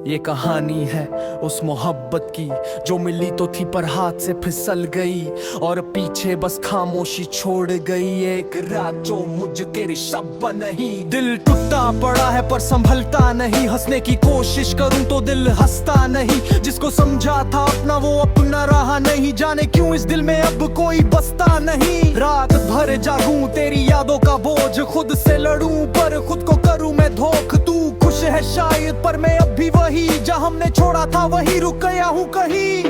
ये कहानी है उस मोहब्बत की जो मिली तो थी पर हाथ से फिसल गई और पीछे बस खामोशी छोड़ गई। एक रात जो मुझ तेरे शब्द नहीं, दिल टूटा पड़ा है पर संभलता नहीं। हंसने की कोशिश करूं तो दिल हंसता नहीं। जिसको समझा था अपना वो अपना रहा नहीं। जाने क्यों इस दिल में अब कोई बसता नहीं। रात भर जागूं तेरी यादों का बोझ, खुद से लड़ूं पर खुद को करूं मैं धोख। तू खुश है शायद पर मैं अब भी वही, जहाँ हमने छोड़ा था वही रुक गया हूँ कहीं।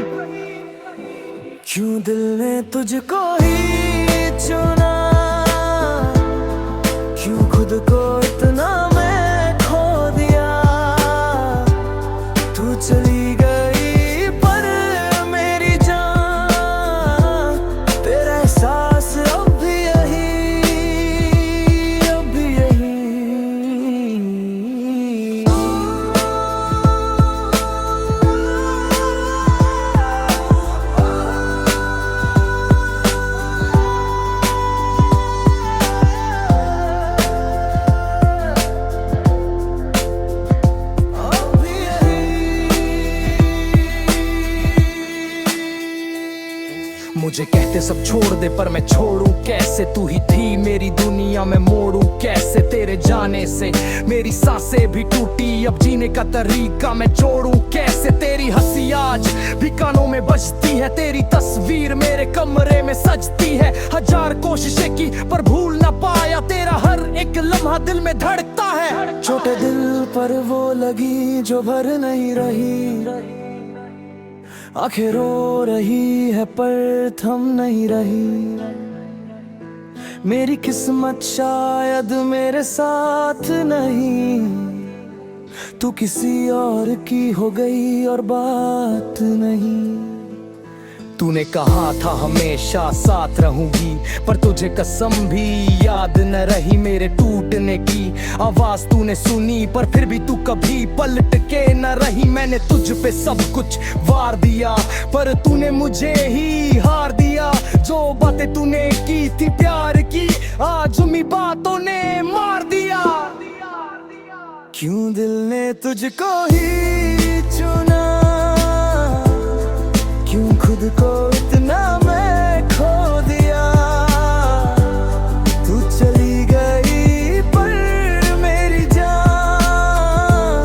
क्यों दिल ने तुझको ही चुना, क्यों खुद को इतना मैं खो दिया। तू चली गई पर मेरी जान, तेरा एहसास अब भी यही, अब भी यही। मुझे कहते सब छोड़ दे पर मैं छोड़ूं कैसे। तू ही थी मेरी दुनिया में मोड़ूं कैसे। तेरे जाने से मेरी सांसें भी टूटी, अब जीने का तरीका मैं जोड़ूं कैसे। तेरी हंसी आज भी कानों में बजती है, तेरी तस्वीर मेरे कमरे में सजती है। हजार कोशिशें की पर भूल ना पाया, तेरा हर एक लम्हा दिल में धड़कता है। छोटे दिल पर वो लगी जो भर नहीं रही, आंखें रो रही है पर थम नहीं रही। मेरी किस्मत शायद मेरे साथ नहीं, तू किसी और की हो गई और बात नहीं। तूने कहा था हमेशा साथ रहूंगी, पर तुझे कसम भी याद न रही मेरे टूटने की। आवाज तूने सुनी पर फिर भी तू कभी पलट के न रही। मैंने तुझ पे सब कुछ वार दिया पर तूने मुझे ही हार दिया। जो बातें तूने की थी प्यार की, आज उन्हीं बातों ने मार दिया। क्यों दिल ने तुझको ही चुना, क्यों खुद को इतना मैं खो दिया। तू चली गई पर मेरी जान,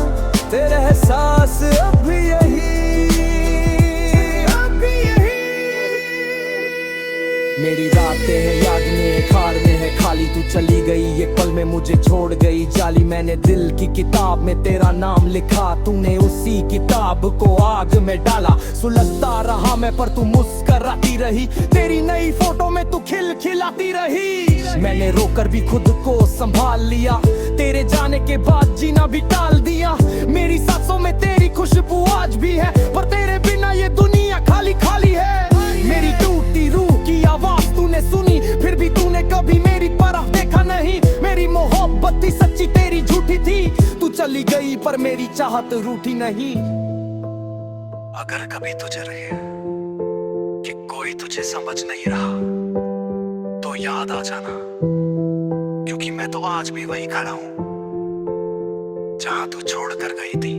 तेरा एहसास अब भी यही, अब भी यही। मेरी रातें हैं याद में खार में है खाली, तू चली गई एक पल में मुझे छोड़ गई जाली। मैंने दिल की किताब में तेरा नाम लिखा, तूने उसी किताब को आग में डाला। सुलझता रहा मैं पर तू मुस्कराती रही, तेरी नई फोटो में तू खिलखिलाती रही। मैंने रोकर भी खुद को संभाल लिया, तेरे जाने के बाद जीना भी टाल दिया। मेरी सांसों में तेरी खुशबू आज भी है, पर तेरे बिना ये दुनिया खाली खाली है। मेरी टूटी रूह की आवाज तूने सुनी, फिर भी तूने कभी मेरी तरफ देखा नहीं। मेरी मोहब्बत थी सच्ची तेरी झूठी थी, तू चली गई पर मेरी चाहत रूठी नहीं। अगर कभी तुझे रहे कि कोई तुझे समझ नहीं रहा तो याद आ जाना, क्योंकि मैं तो आज भी वही खड़ा हूं जहां तू छोड़ कर गई थी।